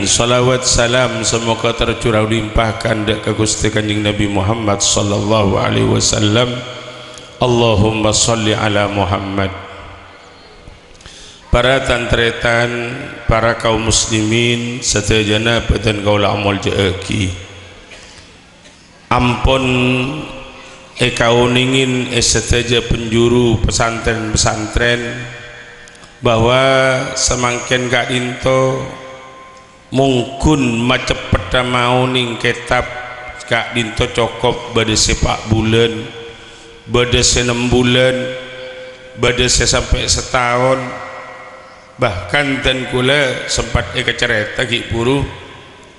salawat salam semoga tercurah limpahkan ke Gusti Kanjeng Nabi Muhammad sallallahu alaihi wasallam. Allahumma sholli ala Muhammad. Para tantretan, para kaum muslimin sedaya dan kaula amal jeeki. Ampun kauningin sedaya penjuru pesantren-pesantren bahwa semangken gak dinto mungkin macepet mau ning kitab gak dinto cokop bade sepak bulan bade 6 bulan bade sampai setahun bahkan dan kula sempat kecerita ki puru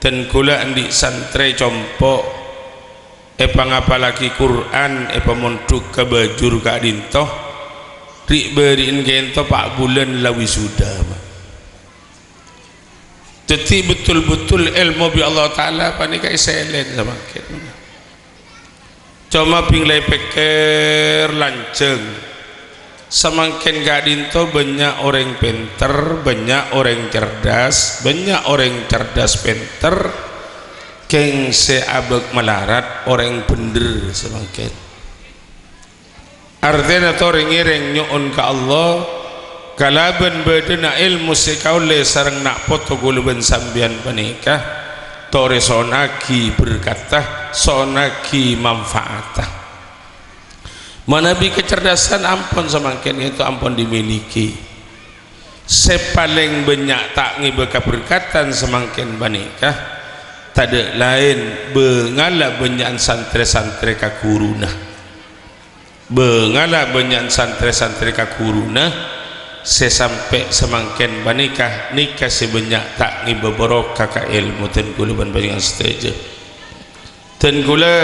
dan kula andi santre compok pangapalaki Quran pamonduk ke bajur gak dinto rik beriin gento pak bulan lawi sudah. Jadi betul-betul ilmu bi Allah Ta'ala panika iselen sama kita. Cuma pinglai peker lanceng semakin gak dinto banyak orang pinter, banyak orang cerdas, banyak orang cerdas pinter keng seabek melarat orang bener semakin artinya orang-orang nyuun ke Allah kalaban badana ilmu sekaule sareng nak foto guluban sambian panikah tore sonaki berkata sonaki manfaatah manabi kecerdasan ampun semakin itu ampun dimiliki sepaling banyak tak ngibeka berkatan semakin panikah tak ada lain bengala banyak santri-santri kakuruna bengala banyak santri-santri kakuruna sesampai semangken banikah nikah sebanyak tak ngibaborok kakak ilmu dan gula banyak setuju dan gula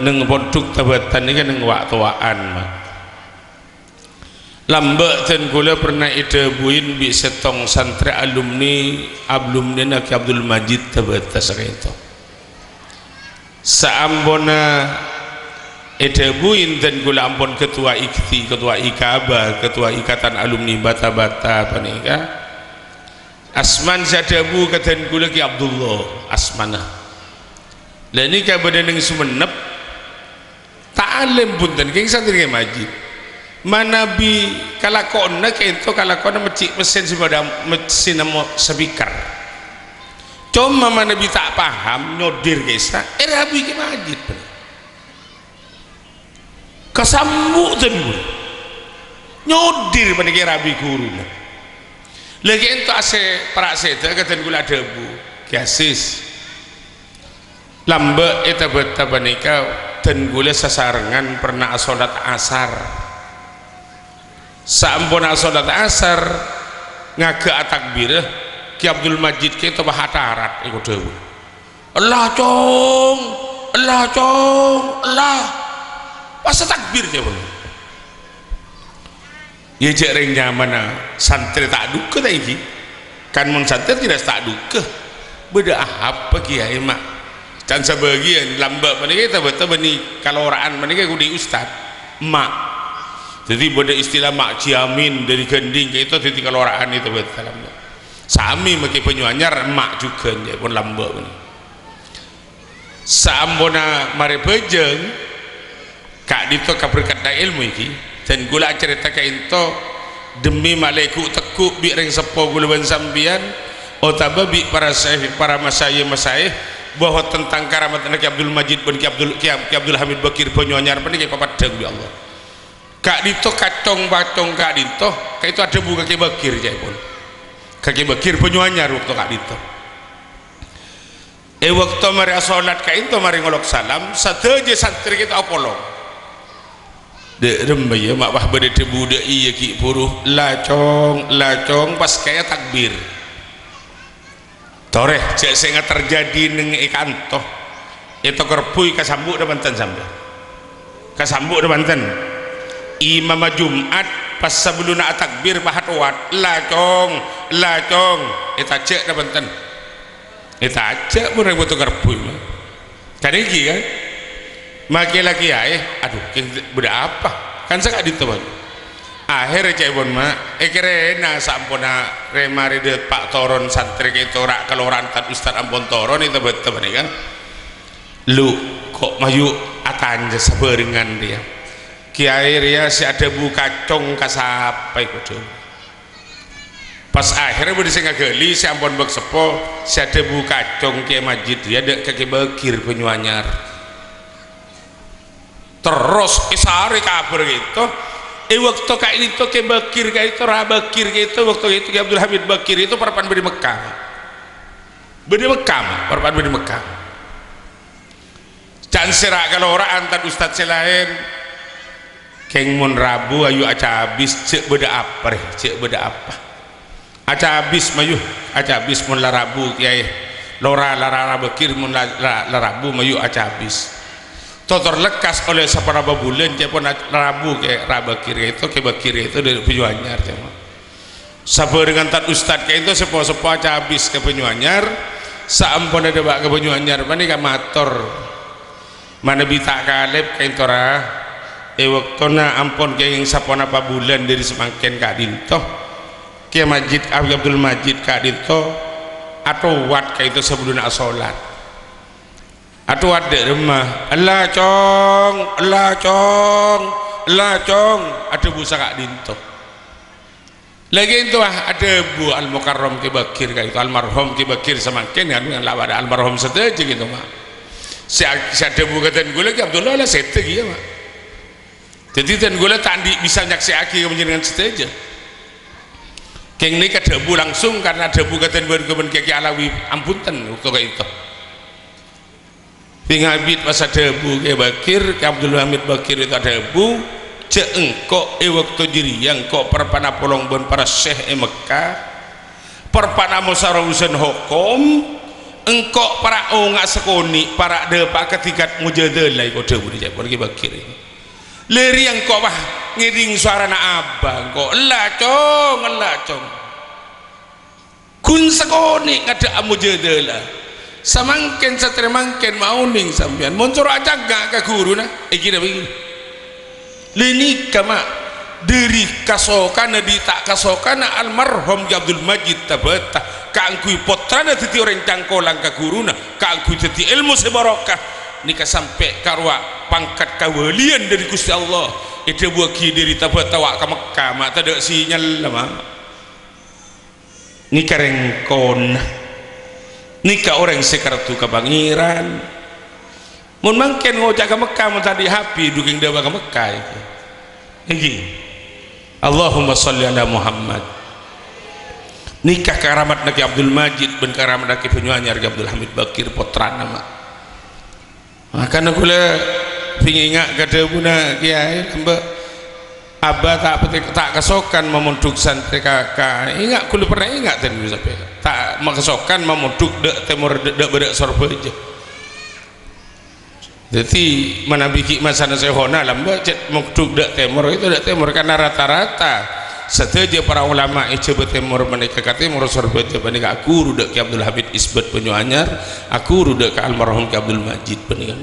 neng ponduk tabatan ini kan neng waktuan lambak dan gula pernah idebuin bi setong santri alumni nak Abdul Majid tabata segitu saambona buin dan gula ampun ketua IKTI, ketua IKABA, ketua Ikatan Alumni Bata-Bata panika asman sadabu katan gula ki Abdullah asmanah dan ini kabadan yang sumenep ta'alim punten keng santri majid manabi kalakona kento kalakona mecik mesin sepada mesin speaker cuma manabi tak paham nyodir kesa rabi ki majid kesambuk tembul nyodir pada rabi guru lagi itu ase para seta kata gula debu kiasis lambe eta beta banika dan gula sasarengan pernah salat asar sampun salat asar ngage takbir ki Abdul Majid ki itu bahatarat iku debu Allah cong Allah pas takbir dia pun ya jarang nyaman santri tak duka lagi kan mun santri tidak tak duka beda apa kiai mak dan sebagian lambak menika betul beni kaloraan menika ku di ustad mak jadi beda istilah mak ciamin dari gending itu titik kaloraan itu betul lambak sami make penyuanyar mak juga ya pun lambak ini saambona mari bejeng kak dito kaberkata ilmu iki dan gula cerita ka into demi malaiku tekuk bi ring sepo guluban sambian otababi para syekh para masyayikh bahwa tentang karamat Ki Abdul Majid bin Ki Abdul Hamid Bakir Bonyonyar paniki papadang bi Allah kak dito kacong bacong kak dito ka itu ada buka Ki Bakir jaipun Ki Bakir Bonyonyar waktu kak dito waktu mari salat ka into mari ngolok salam sadeje santri kita apolong dek rembaya mak bah bade tebu de iya ki puruh lacong pas kaya takbir toreh cek sehingga terjadi neng ikantoh itu kerpui kasambuk depanten sampai kasambuk depanten imam Jumat pas sebelum nak takbir bahat wat lacong eta cek depanten eta cek murah butuh kerpui kan iki kan maki laki aduh berapa kan saya di teman akhirnya cebon mak kerena sampuna remari de Pak Toron santri itu rak keloran tat Ustad ampun Toron itu betul nih kan lu kok mayu atanja saberingan dia kiai ria si ada buka cong kasapai kudu pas akhirnya beri singa geli si ampun bek sepo si ada buka cong kiai majid dia dek kaki bekir penyuanyar terus isari kabar gitu waktu kayak itu ke Bakir kayak itu Rabakir kayak itu waktu itu ke Abdul Hamid Bakir itu perpan beri Mekah perpan beri Mekah can serak kalau orang antar ustadz selain keng mun Rabu ayu aca habis cek beda apa aca habis mayu aca habis mun la Rabu kiai lora Rabakir mun la Rabu mayu aca habis totor lekas oleh seberapa bulan dia pun Rabu ke Rabakir itu ke Bakir itu dari Penyuanyar sabar dengan tat ustad kayak itu sepo-sepo aja habis ke Penyuanyar saampun ada bak ke Penyuanyar mana ka mator mana bita kaleb kayak itu waktuna ampun kayak yang sapon apa bulan dari semakin kak dinto ke Majid Abdul Majid kak dinto atau wat kayak itu sebelum asolat atau ada rumah Allah cong ada busa kak dinto lagi itu ada bu al mukarram ke Bakir kayak itu almarhum ke Bakir semakin kan dengan lawan almarhum setelah gitu mah si ada bu kata gue lagi Abdullah lah setelah gitu mah jadi dan gue tadi bisa nyaksi aki menjadikan setelah keng ini ada bu langsung karena ada bu kata gue kaki alawi ampunten waktu kayak itu pingabit pas ada bu ke Bakir ke Abdul Hamid Bakir itu ada bu cek engkau waktu diri yang kok perpana polong bon para syekh Mekah perpana musarawusan hukum engkau para onga sekoni para depak ketikat mujadalai kau debu di Jepun ke Bakir ini leri yang kok bah ngiring suara na abang kok elacong kun sekoni ngada mujadalah samangken satria mangken mauning sampean muncul aja gak ke guru nah kira begini lini kama diri kasokan di tak kasokan almarhum Abdul Majid tabata kaangkui potrana titi orang cangkolang ke guru nah kaangkui titi ilmu sebarokah nikah sampai karwa pangkat kawalian dari Gusti Allah itu buat diri tabata wak ke Mekah mak tak ada sinyal lama nikah rengkon nikah orang sekartu kebangiran mun mangken ngojak ke Mekah mun tadi hapi duking dewa ke Mekah itu iki Allahumma sholli ala Muhammad nikah karamat Naki Abdul Majid ben karamat Naki Penyuanyar Abdul Hamid Bakir putra nama makanya gula pinginga kata buna kiai mbak abah tak kesokan memunduk santri kakak ingat kulit pernah ingat tadi sampai tak kesokan memunduk dek temur dek bedak sorbeja jadi mana bikin masa nasehona lamba cet memunduk dek temur itu dek temur karena rata-rata setelah para ulama coba temur menikah kata temur sorbeja menikah aku rudak ke Abdul Hamid Isbat Penyuanyar aku rudak ke almarhum ke Abdul Majid penikah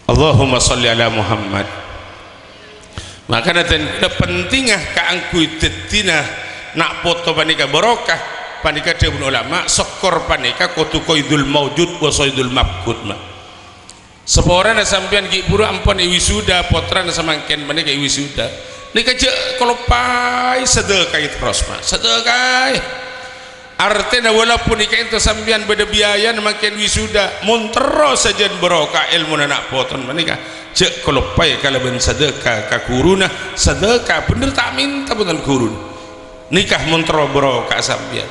Allahumma sholli ala Muhammad maka nanti pentingah keangkui tetina nak foto panika barokah panika dia pun ulama sokor panika kotu koidul maujud wasoidul mabkud mah seporang sampean ki buru ampun wisuda potran samangken panika wisuda nika je kalau pai sedekah terus mah sedekah artinya walaupun ika itu sampean beda biaya makin wisuda mun terus saja barokah ilmu nak potron panika cek kalau pai kalau ben sedekah ka kuruna sedekah bener tak minta bukan kurun nikah muntro bro kak sambian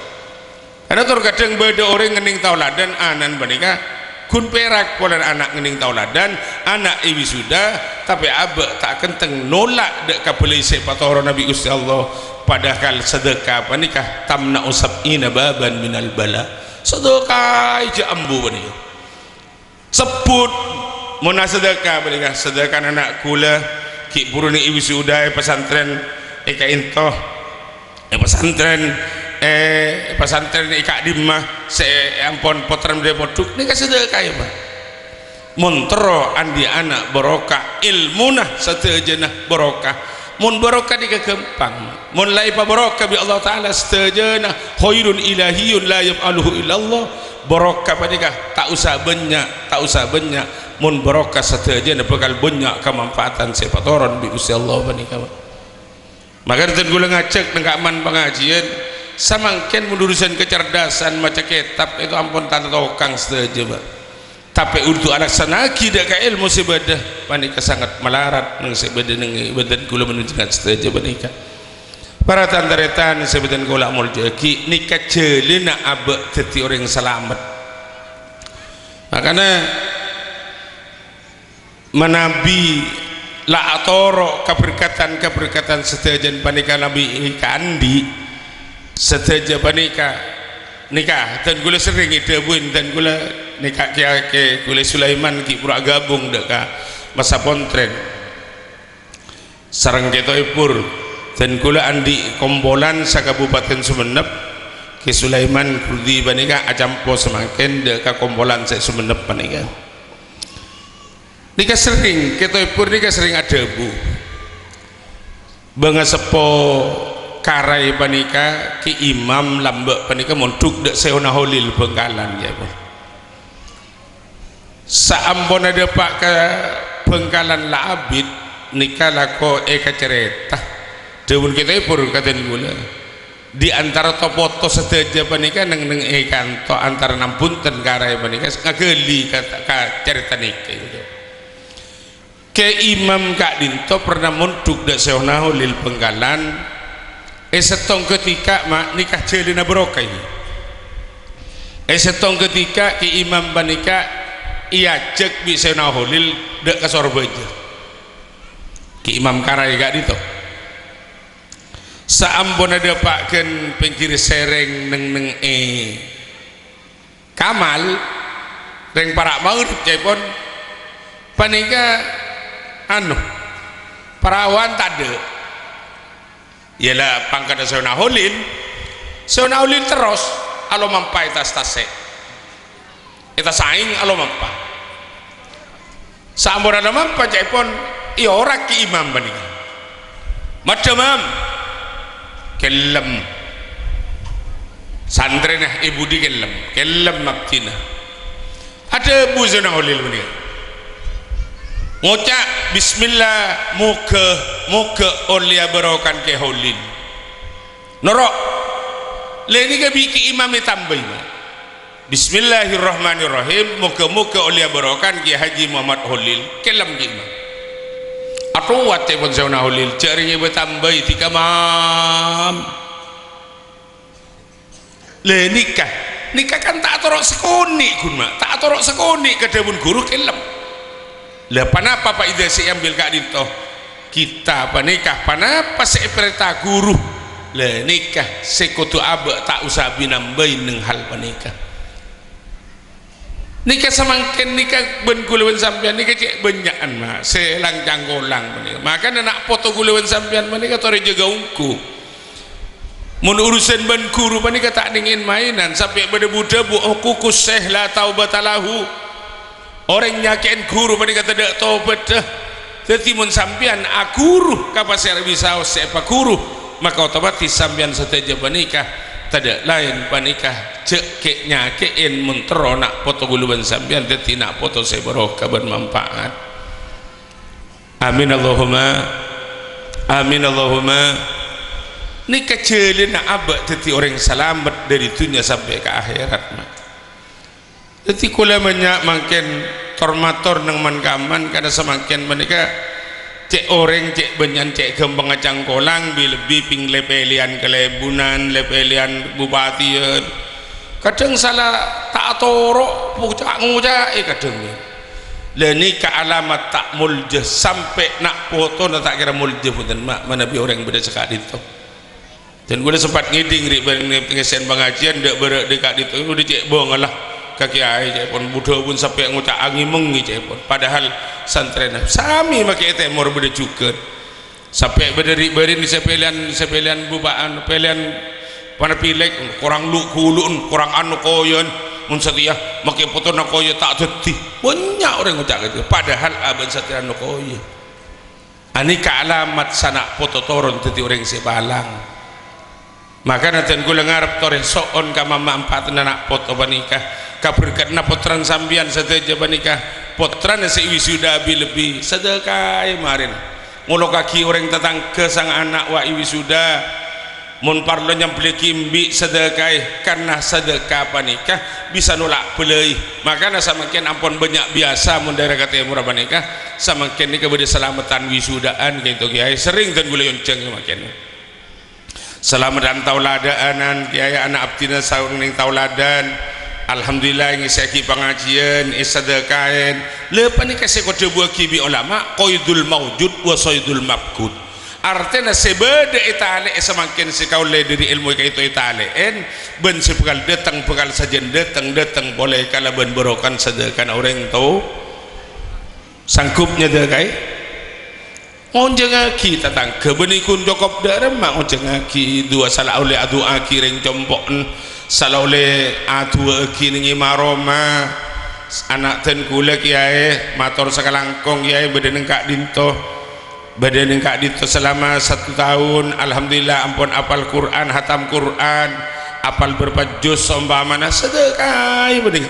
karena terkadang beda orang ngening tauladan anan banika kun perak polan anak ngening tauladan anak iwi sudah tapi abek tak kenteng nolak dek kapelise patoro Nabi Gusti Allah padahal sedekah banika tamna usabina baban minal bala sedekah aja ambu banika sebut muna sedekah berikan sedekah anak kula ki buruni iwi sudah pesantren ika intoh pesantren ika dimah se ampon potram de moduk ni ka sedekah ya Pak montro andi anak barokah ilmunah sateujeunah barokah mun barokah di kekempang mun lai pa barokah bi Allah taala stajana khairun ilahiyun la yaf'aluhu illallah barokah panika tak usah banyak mun barokah stajana bakal banyak kemanfaatan sepatoron bi Gusti Allah panika maka dan gula ngacek nang aman pengajian samangken mendurusan kecerdasan maca kitab itu ampun tanda tokang saja Pak tapi untuk alasan akidah ka ilmu sebadah panika sangat melarat nang sebadah nang badan kula menunjukkan saja panika para tandaretan sebadan kula muljaki nikah jelena abek dadi orang selamat makanya menabi la atoro keberkatan sedajan panika nabi kandi sedaja panika nikah dan gula sering idebuin dan gula nikah ke gula Sulaiman ki pura gabung deka masa pontren sarang kita ipur dan gula andi kombolan sa Kabupaten Sumenep ki Sulaiman kurdi panika acampo semakin deka kombolan sa Sumenep panika nikah sering kita ipur nikah sering adebu bangga sepo karai panika ki imam lambek panika monduk dek seona holil Bengkalan ya pun saambon ada pak ke Bengkalan la abid nikah lako eka cerita dewun kita pur katen gula di antara topoto sedaja panika neng ekanto antara nampunten karai panika ngageli kata cerita nikah gitu ke imam kak dinto pernah monduk dek seona holil Bengkalan setong ketika mak nikah jelena barokah ini setong ketika ki imam banika iya cek bi sena holil dek ka Sorbeja ki imam karai gak dito saambon ada pakken pengkiri sereng neng Kamal reng parak maurip cepon panika anu perawan tade ialah pangkada seona holil terus alo mampai tas tase kita saing alo mampai saambon ada mampai cepon iya ora ki imam banika macam kelem santrenah ibu di kelem maktina ada bu seona holil banika ngucap bismillah muka olia berokan ke holin norok leni ke biki imam tambah bismillahirrahmanirrahim muka olia berokan ke Haji Muhammad Holil kelam ke imam atau wate pun sauna holil carinya bertambah tika mam leni nikah kan tak torok sekoni kun mak tak torok sekoni ke debun guru kelam lah panapa Pak Ida si ambil kak dito kita panikah panapa si perintah guru lah nikah sekutu abek tak usah binambain neng hal panikah nikah samangken nikah ben kulawan sampean nikah cek benyakan mah selang janggolang panikah maka nak foto kulawan sampean panikah tore jaga ungku mun urusan ben guru panikah tak dingin mainan sampai berdebu-debu kukus seh la taubatalahu orang nyakian guru pada kata tidak tobat dah tetimun sampian guru kapasir bisa sepa guru maka otomatis sampian seteja panikah tidak lain panikah cek nyakian mentero nak foto guluban sampian teti nak foto sebarokah bermanfaat amin Allahumma nikah jelena abad teti orang selamat dari dunia sampai ke akhirat mah jadi kula banyak makin tormator nang mankaman kada semakin menika cek orang cek benyan cek gembang cangkolang bi lebih ping lepelian kelebunan lepelian bupati kadang salah tak torok pucak ngucak kadang lah ni ke alamat tak muljah sampai nak foto nak tak kira muljah pun mak mana bi orang beda sekali itu dan gue sempat ngiding ri pengesen pengajian dak berak dekat itu udah cek bohong lah kaki air cepon budak pun sampai ngucap angin mengi cepon padahal santren sami makai temor beda juga sampai berdiri di sepelian bubaan pelian pada pilek kurang luk kulun kurang anu koyon mun setia makai foto nak koyo tak tetih banyak orang ngucap gitu padahal abang setia anu koyo ani ka alamat sanak pototoron teti orang sebalang maka nanti gula ngarep tore soon ka mama empat anak poto banikah ka berkat na potran sambian sateja banikah potran se wisuda abi lebih sedekah marin ngulo kaki orang tatang ke sang anak wa wisuda mun parlo nyample kimbi sedekah karena sedekah panikah bisa nolak pelei makanya samakin ampun banyak biasa mun daerah kata murah panikah samakin ni kepada selamatan wisudaan gitu kiai sering dan gula yonceng samakin selamatan tauladaanan kiai anak abdina saung ning tauladan alhamdulillah ngisi aki pengajian sedekahin lepas ni kasih kode buah kibi ulama qaidul maujud wa saidul mabkud artinya sebeda itale semakin sekaule dari ilmu itu italein ben sepekal datang pekal sajen datang boleh kalau ben berokan sedekah orang tahu sangkupnya dekai onjeng aki tatang kebenikun jokop darem mak onjeng aki dua salah oleh adu aki ring jompok salah oleh adu aki ningi maroma anak ten kula kiai mator sakalangkong kiai beden kak dinto badan engkak itu selama 1 tahun alhamdulillah ampun apal Quran hatam Quran apal berapa juz umpamana sedekah bening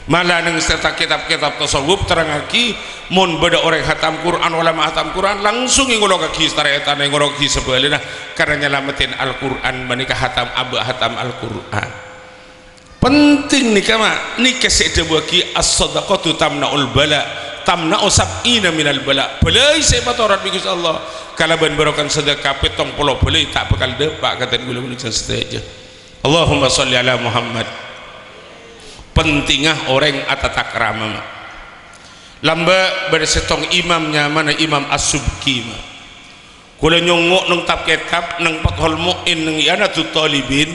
malah nang serta kitab-kitab tasawuf terangaki mun beda orang hatam Quran ulama hatam Quran langsung ngolo kaki taretan ngolo kaki sebelena karena nyelamatin Al-Quran menikah hatam abu hatam Al-Quran penting nikah mak nikah sedebaki as-sadaqatu tamnaul bala tamna'u sab'ina minal bala belai sebatorat bigus Allah kalau ben berokan sedekah petong puluh belai tak bakal depak kata gula-gula seteja Allahumma sholli ala Muhammad pentingah orang atatak ramah lamba bersetong imamnya mana Imam As-Subki kula nyongok nang tab kitab nang Fathul Mu'in nang Ianatul Talibin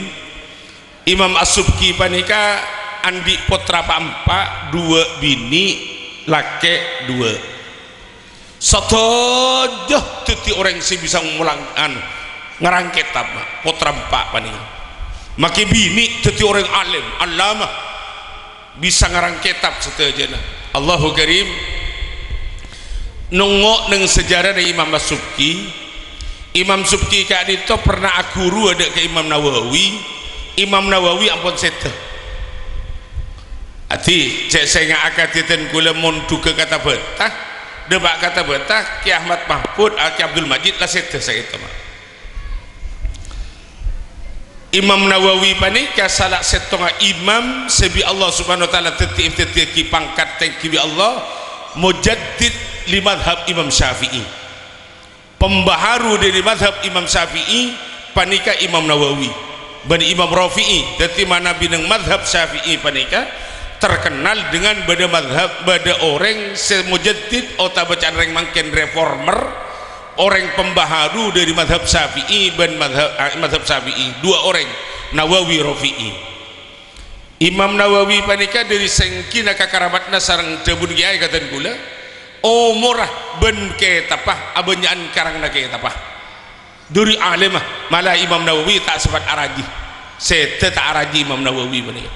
Imam As-Subki panika andi putra pampak 2 bini laki 2 satojoh teti orang si bisa ngulangkan ngarang kitab putra 4 panika maki bini teti orang alim alama bisa ngarang kitab setajana Allahu Karim nungok neng sejarah dari Imam Subki kan itu pernah aku ada ke Imam Nawawi ampun seteh hati cek saya akatitan kula mun duka kata betah debak kata betah Ki Ahmad Mahfud Ki Abdul Majid lah seteh saya itu Imam Nawawi panika salah setengah imam sebi Allah subhanahu wa ta'ala tetip pangkat tengki Allah mujaddid li madhab Imam Syafi'i pembaharu dari madhab Imam Syafi'i panika Imam Nawawi bani Imam Rafi'i jadi mana binang madhab Syafi'i panika terkenal dengan bada madhab bada orang semujaddid atau bacaan orang makin reformer orang pembaharu dari madhab Syafi'i dan madhab Syafi'i 2 orang Nawawi Rafi'i Imam Nawawi panika dari sengkina kakarabatna sarang tebun kiai katan gula umurah ben ke tapah abanyaan karang na ke tapah dari alimah malah Imam Nawawi tak sempat araji sete tak araji Imam Nawawi panika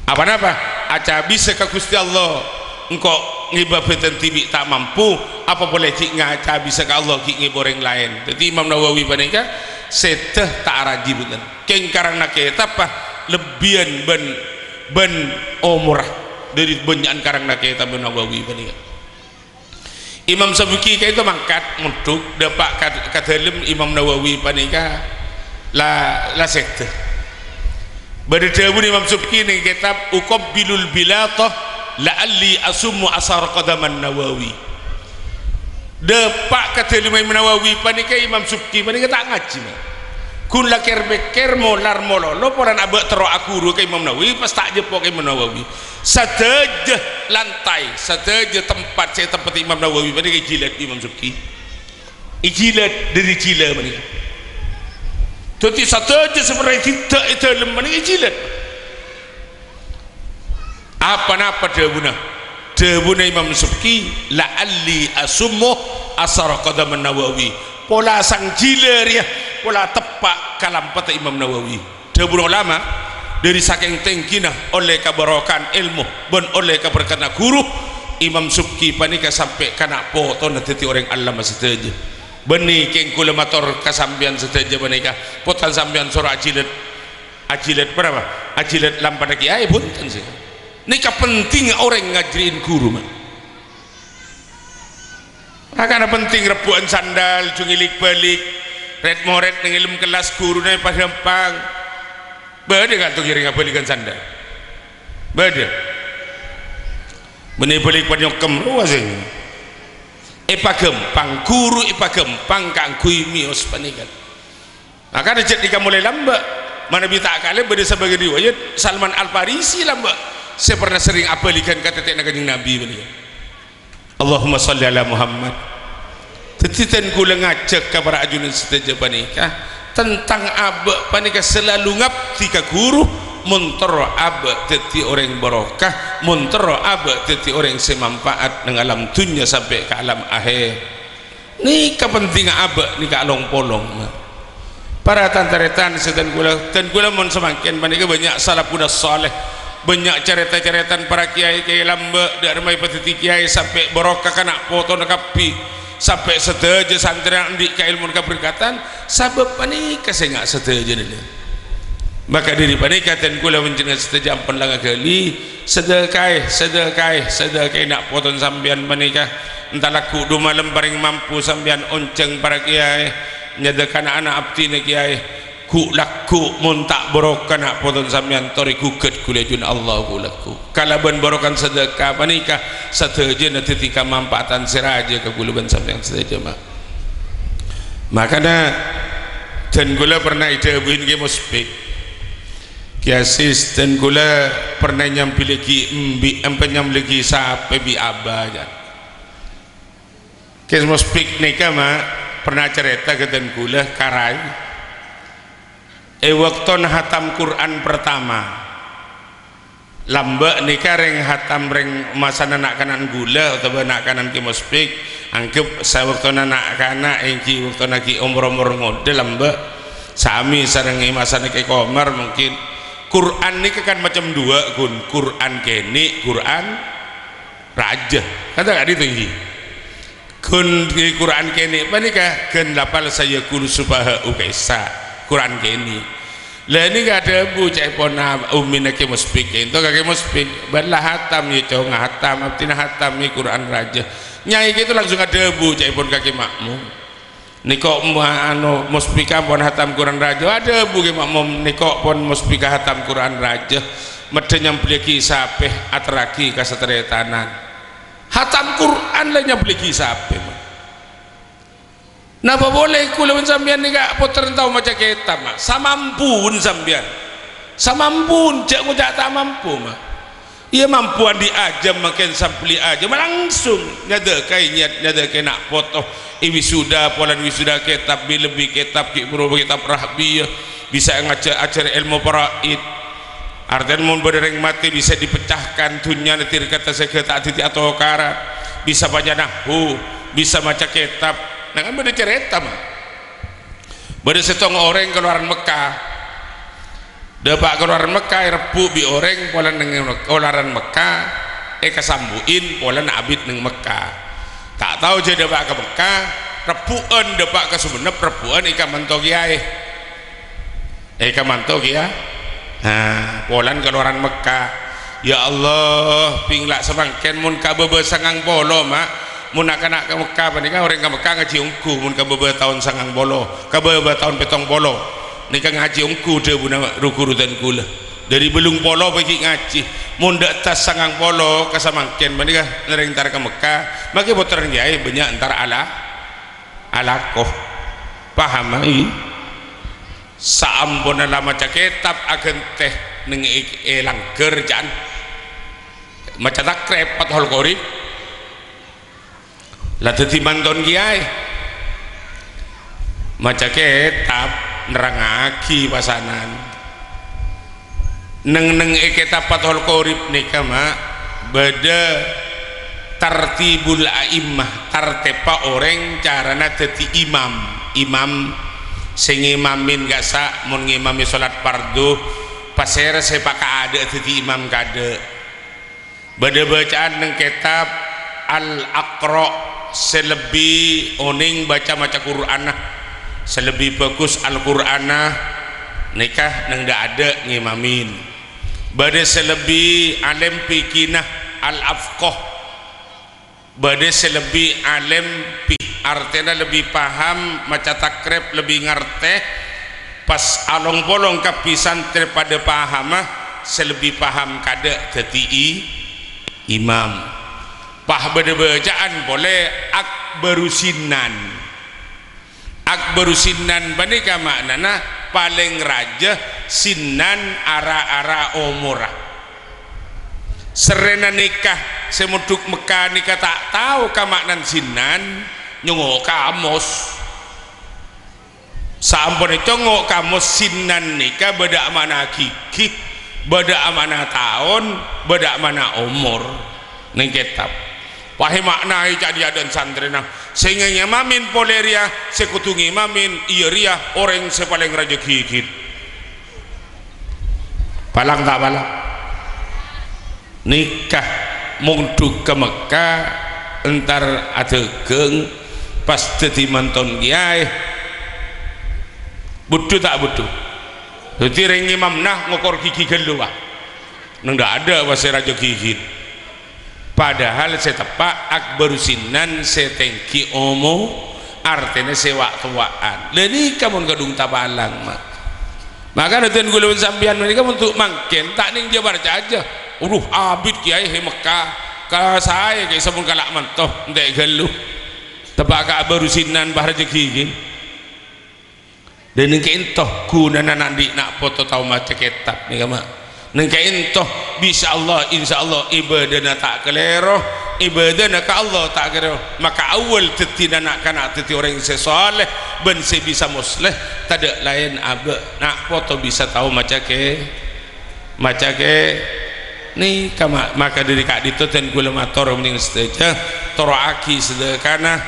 apa-apa aca bisa ke Gusti Allah engkau ngibabetan tibi tak mampu apa boleh cik ngaca bisa ke Allah ki ngiboreng lain jadi Imam Nawawi panika seteh tak araji bener keng karangna kitab lebihan ben umurah dari banyak karangna kitab Nawawi panika Imam Subki itu mangkat untuk dapat katalim Imam Nawawi panika la seteh berdebun Imam Subki ni kitab Uqabbilul Bilatah la'alli asummu asar qadaman Nawawi depak kata Imam Nawawi panika Imam Subki panika tak ngaji kun lakir beker molar mololo poran abak tero akuru ke Imam Nawawi pas tak jepok Imam Nawawi sateja lantai sateja tempat saya tempat Imam Nawawi panika jilat Imam Subki ijilat dari jila panika jadi satu aja sebenarnya tidak itu lemah ini jilat apa-apa debuna Imam Subki la'alli asummu asar qadaman Nawawi pola sang jiler ya pola tepak kalampata Imam Nawawi debuna ulama dari saking tingkina oleh kebarokan ilmu dan oleh keberkatan guru Imam Subki panika sampai kana foto nanti orang Allah masih saja benih keng kula mator kasambian saja panika potan sambian surah ajilat berapa ajilat lampada kiai punten sih nika penting orang ngajarin guru mah karena penting rebuan sandal jungilik balik red moret ngilum kelas guru nih pas gampang beda gak tuh kira balikan sandal beda benih balik panyokem luasnya ipa gempang guru ipa gempang kang kui mios panikan maka ada jadi mulai lambat mana bisa kalian beda sebagai riwayat Salman Al-Farisi lambat saya pernah sering apelikan kata tekna kanjeng Nabi panikan Allahumma salli ala Muhammad tetitan kula ngajak kepada ajunan seteja panika tentang abek panika selalu ngabdi ka guru muntero abek teti orang barokah muntero abek teti orang semanfaat dengan alam dunia sampai ke alam akhir ni kepentingan abek ni ka along polong para tantaretan setan kula mun semakin panika banyak salafun saleh banyak cerita-cerita para kiai-kiai lambe dari mai petiti kiai sampai barokah kana foto nakapi sampai sedaja santri andi ka ilmu keberkatan sabab panika saya enggak sedaja ni maka diri panika dan kula menjenengan sedaja ampun langa kali sedekah nak foto sambian panika entah laku 2 malam paling mampu sambian onceng para kiai nyadakan anak abdi ni kiai ku laku muntak barokah nak potong sampean tori guget kulejun Allah ku laku kalaban barokan sedekah panika sateje nanti tika manfaatan siraja ke gulaban sampean saja mak makanya dan gula pernah idabuin ke muspik kiasis dan gula pernah nyampi lagi nyampi lagi sampai bi abajan kes muspik nikah mak pernah cerita ke dan gula karai waktu hatam Quran pertama lambak nikah reng hatam reng masa anak kanan gula atau anak kanan ki muspik anggap saya waktu anak kanak engki waktu naki umur ngode lambak sami sareng masa niki komar mungkin Quran nikah kan macam dua Quran kene Quran raja kata gak itu ini Quran kene panika gen lapal saya kul subaha ukaisa Quran kini lah ini gak ada bu cek pona umina ke muspik itu kakek muspik balah hatam ya cowok hatam abtina hatam ya Quran raja nyai gitu langsung ada bu cek pon kakek makmum niko anu muspika pon hatam Quran raja ada bu kakek makmum niko pon muspika hatam Quran raja mede nyampliki sapeh atraki kasatretanan hatam Quran lah nyampliki sapeh napa boleh kula sampean ni gak puter tahu macam kitab mah samampun sampean samampun cek ngujak tak mampu mah ia mampuan diajam makin sampli aja langsung nyada kai niat nyada kai nak foto wisuda polan wisuda kitab lebih kitab ki bro kitab rahbiyah bisa ngajar ajar ilmu paraid artian mun bereng mati bisa dipecahkan dunia netir kata seketa titi atau karat bisa baca nahwu bisa baca kitab nah kan beda cerita mah beda setong orang keluaran Mekah dapat keluaran Mekah repu bi orang pola neng keluaran Mekah kesambuin pola nak abid neng Mekah tak tahu jadi dapat ke Mekah repuan dapat ke Sumenep repuan ikan mantok kiai ikan mantok ya nah pola keluaran Mekah ya Allah pinglak semangken mun kabebe sangang polo mak mun nak ke Mekah panika orang ke Mekah ngaji ungku mun ka beberapa tahun sangang bolo ka beberapa tahun petong bolo nika ngaji ungku de buna rukurutan kula dari belung polo pergi ngaji mun dak tas sangang bolo ka samangken panika ngereng tar ke Mekah maki puter kiai banyak antar alakoh paham ai saampun lama maca kitab agen teh ning elang kerjaan maca takrep Fathul Qorib lah dadi manton kiai maca kitab nerangake pasanan neng kitab Fathul Qorib nika mak beda tartibul a'immah tartepa orang carana dadi imam sing imamin gak sak mun ngimami salat fardu pasere sepak ada dadi imam kade beda bacaan neng kitab al-aqra selebih oning baca Quran selebih bagus Al-Quran nikah nang dak ada ngimamin bade selebih alim pikinah al-afqah bade selebih alim artinya lebih paham maca takrib lebih ngerti pas along bolong kapisan daripada pahamah selebih paham kada dadi imam pah bade bacaan boleh akbarusinan banika maknana paling raja sinan ara-ara umurah serena nikah semuduk Mekah nikah tak tahu ka maknan sinan nyongok kamus sampun congok kamus sinan nikah beda mana gigi beda mana tahun beda mana umur ning kitab pahe maknai cak dia dan santrena sehingga mamin poleria sekutungi mamin iya ria orang sepaling raja gigi palang tak palang nikah mungduk ke Mekah entar adegeng pas dadi manton kiai butuh tak butuh jadi ring imam nah ngokor gigi gelu wah nang ndak ada wase raja gigi padahal setepak akbarusinan setengki omo artinya sewak-tuaan leni kamu kadung tabalang maka nonton gulun sambian mereka untuk mangken tak ning jabar aja abid kiai he Mekah kalau saya kayak sabun kalak mantoh ndek gelu tebak akbarusinan bah rezeki gini dan nengke entoh guna nanti nak foto tahu maca kitab nih kamu nengke entoh bisa Allah insya Allah ibadahna tak kelero ibadahna ke Allah tak kelero maka awal tetina nak kanak teti orang sesoleh ben se bisa musleh tak lain abe nak foto bisa tahu maca ke nih kama maka dari kak dito dan gula mator mending sedaja toroaki sedekana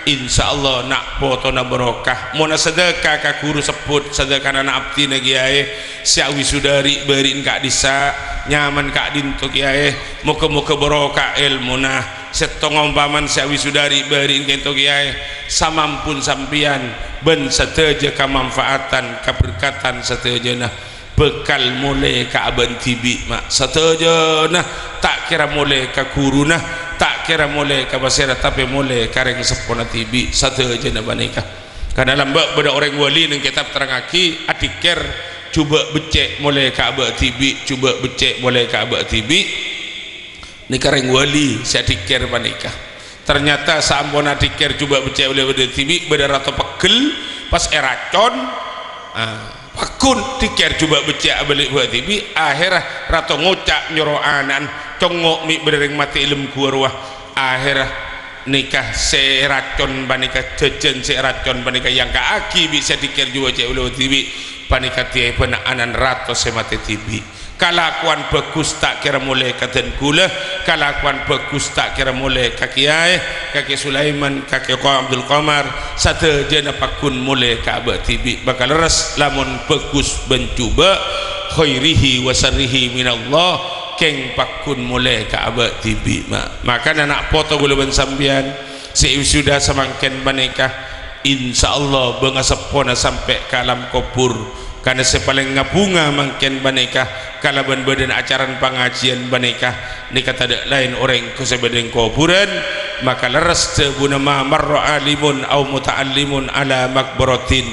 insyaallah nak foto na barokah mau na sedekah ka guru sebut sedekana na abdi na kiai sia wisudari berin kak disa nyaman kak dinto kiai muka-muka barokah ilmu na setong umpaman sia wisudari berin kento kiai samampun sampian ben sedaja kamanfaatan keberkatan sedaja nah bekal mulai ka aban tibi mak setuju nah tak kira mulai ka guru nah tak kira mulai ka basira tapi mulai kareng sepona tibi setuju nah banika karena lambak beda orang wali nang kitab terangaki adikir coba becek mulai ka aba tibi coba becek mulai ka aba tibi ni kareng wali si adikir banika ternyata sampun adikir coba becek mulai beda tibi beda rata pegel pas eracon pakun tikir coba becak balik buat tibi akhirah rato ngocak nyoroanan congok mi berdering mati ilmu kuarwah akhirah nikah seracon banika jajan seracon banika yang kaaki bisa tikir juga cek balik tibi banika tiai penaanan rato semati tibi kalakuan bagus tak kira mulai katen gula kalakuan bagus tak kira mulai kaki Sulaiman kaki Abdul Qamar satu jana pakun mulai Ka'bah tibi bakal res lamun bagus bencuba khairihi wa sarrihi minallah keng pakun mulai Ka'bah tibi maka anak foto gula ben sambian si sudah semangken menikah insyaallah bengasepona sampai ke alam kubur karena sepaling ngabunga mangken banikah kalaban badan acaran pengajian banikah nikah tak lain orang kusebedeng kuburan maka leres tebuna ma marra alimun au muta'allimun ala makbaratin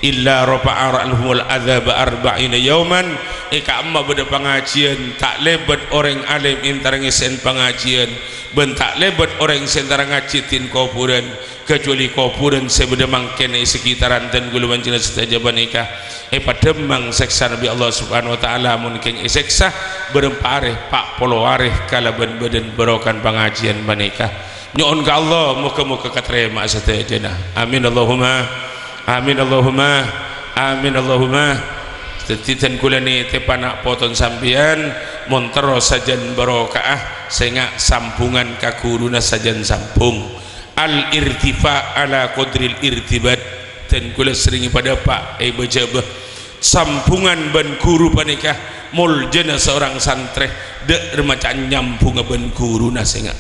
illa rafa'a alhumul adzab arba'ina yauman ika amma beda pengajian tak lebat orang alim intarangisen pengajian ben tak lebat orang sentarang ngajitin kuburan kecuali kuburan sebeda mangkene sekitaran dan guluan jelas saja banikah pademang seksa Nabi Allah Subhanahu wa taala mungkin seksa berempareh pak poloareh kalaban badan berokan pengajian banikah nyon ka Allah muka-muka katerima satajana amin Allahumma amin Allahumma amin Allahumma tetitan kula ni tepanak poton sambian montero sajan barokah sehingga sambungan ka guruna sajan sambung al irtifa ala qadril irtibat dan kula sering pada pak bejabah sambungan ban guru panikah muljana seorang santri dek remacan nyambung ban guru na sehingga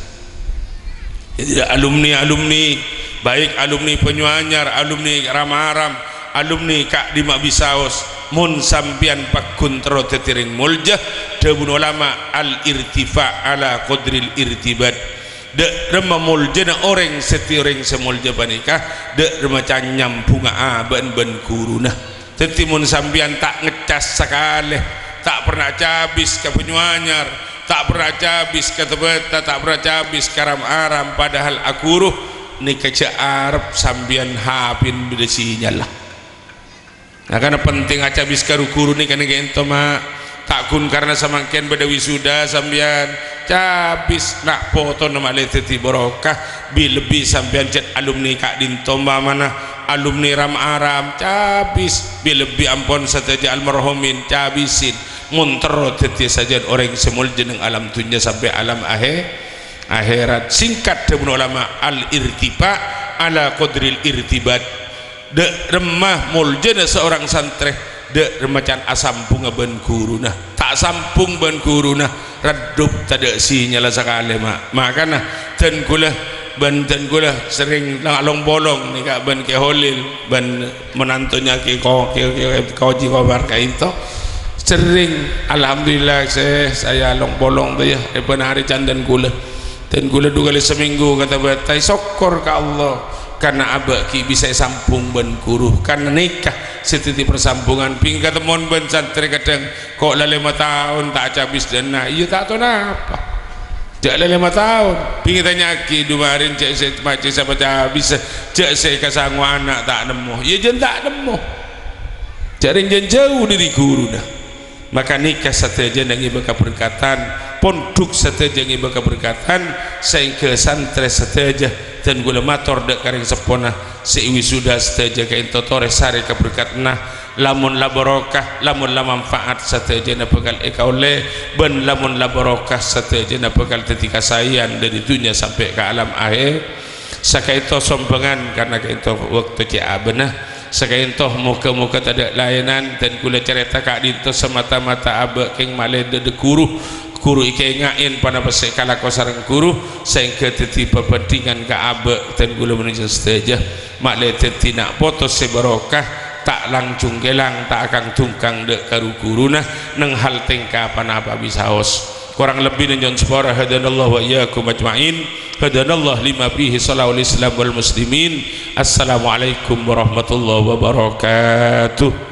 alumni baik alumni Penyuanyar, alumni Ramaram, alumni Kak di Mak Bisaos, mun sampian pakun tero tetiring muljah debun ulama al irtifa ala qadril irtibat de rema muljana orang setiring semulja panikah de rema nyambunga aban ban kuruna teti mun sampian tak ngecas sakale tak pernah cabis ke Penyuanyar, tak pernah cabis ke Tebeta, tak pernah cabis ke Aram padahal akuruh ni keca Arab sambian hapin bedesinya lah. Nah karena penting aja habis karukuru ni kan gento mak takun karena semakin beda wisuda sambian cabis nak foto nama leteti barokah bi lebih sambian cet alumni Kak Dintomba mana alumni Ram Aram cabis bi lebih ampun sateja almarhumin cabisin muntero teti saja orang semul jeneng alam dunia sampai alam akhirat. Singkat debun ulama al irtifa ala qadril irtibat de remah muljana seorang santri de remacan asampung ben guruna tak sampung ben guruna redup tada sinyala sakale makana ten kula banten kula sering ngalong bolong ni Kak ben ke holil ben menantunya ke koji kabar kaito sering alhamdulillah saya long bolong tu ya depan hari candan kula ten kula 2 kali seminggu kata batai syukur ke Allah karena abak ki bisa sampung ben kuruh karena nikah setiti persambungan ping ketemuan ben santri kadang kok 5 tahun tak habis dana iya tak tahu apa jak 5 tahun ping tanya ki dumarin cek saya macam siapa habis cek saya kasanggu anak tak nemu iya jen tak nemu jaring jen jauh dari guru dah maka nikah sateja nangi baka berkatan ponduk sateja nangi baka berkatan sehingga santri sateja dan gula mator dek karing sepona seiwi sudah sateja kain totore sari keberkatna lamun la barokah lamun la manfaat sateja na bekal ekaule ben lamun la barokah sateja na bekal ketika sayan dari dunia sampai ke alam akhir sakaito sombengan karena kaito waktu cia benah sakaito muka-muka tak ada layanan dan gula cerita Kak Dinto semata-mata abek keng male de kuru ike ngain pada pasai kala kosarang kuru sehingga teti pepentingan ke abek dan gula menuju seteja makle teti nak potos sebarokah tak langsung gelang tak akan tungkang dek karu kuruna neng hal tingkah panapa bisa hos kurang lebih nyon separa hadanallah wa iyyakum ajmain hadanallah lima fihi salawul islam wal muslimin assalamualaikum warahmatullahi wabarakatuh.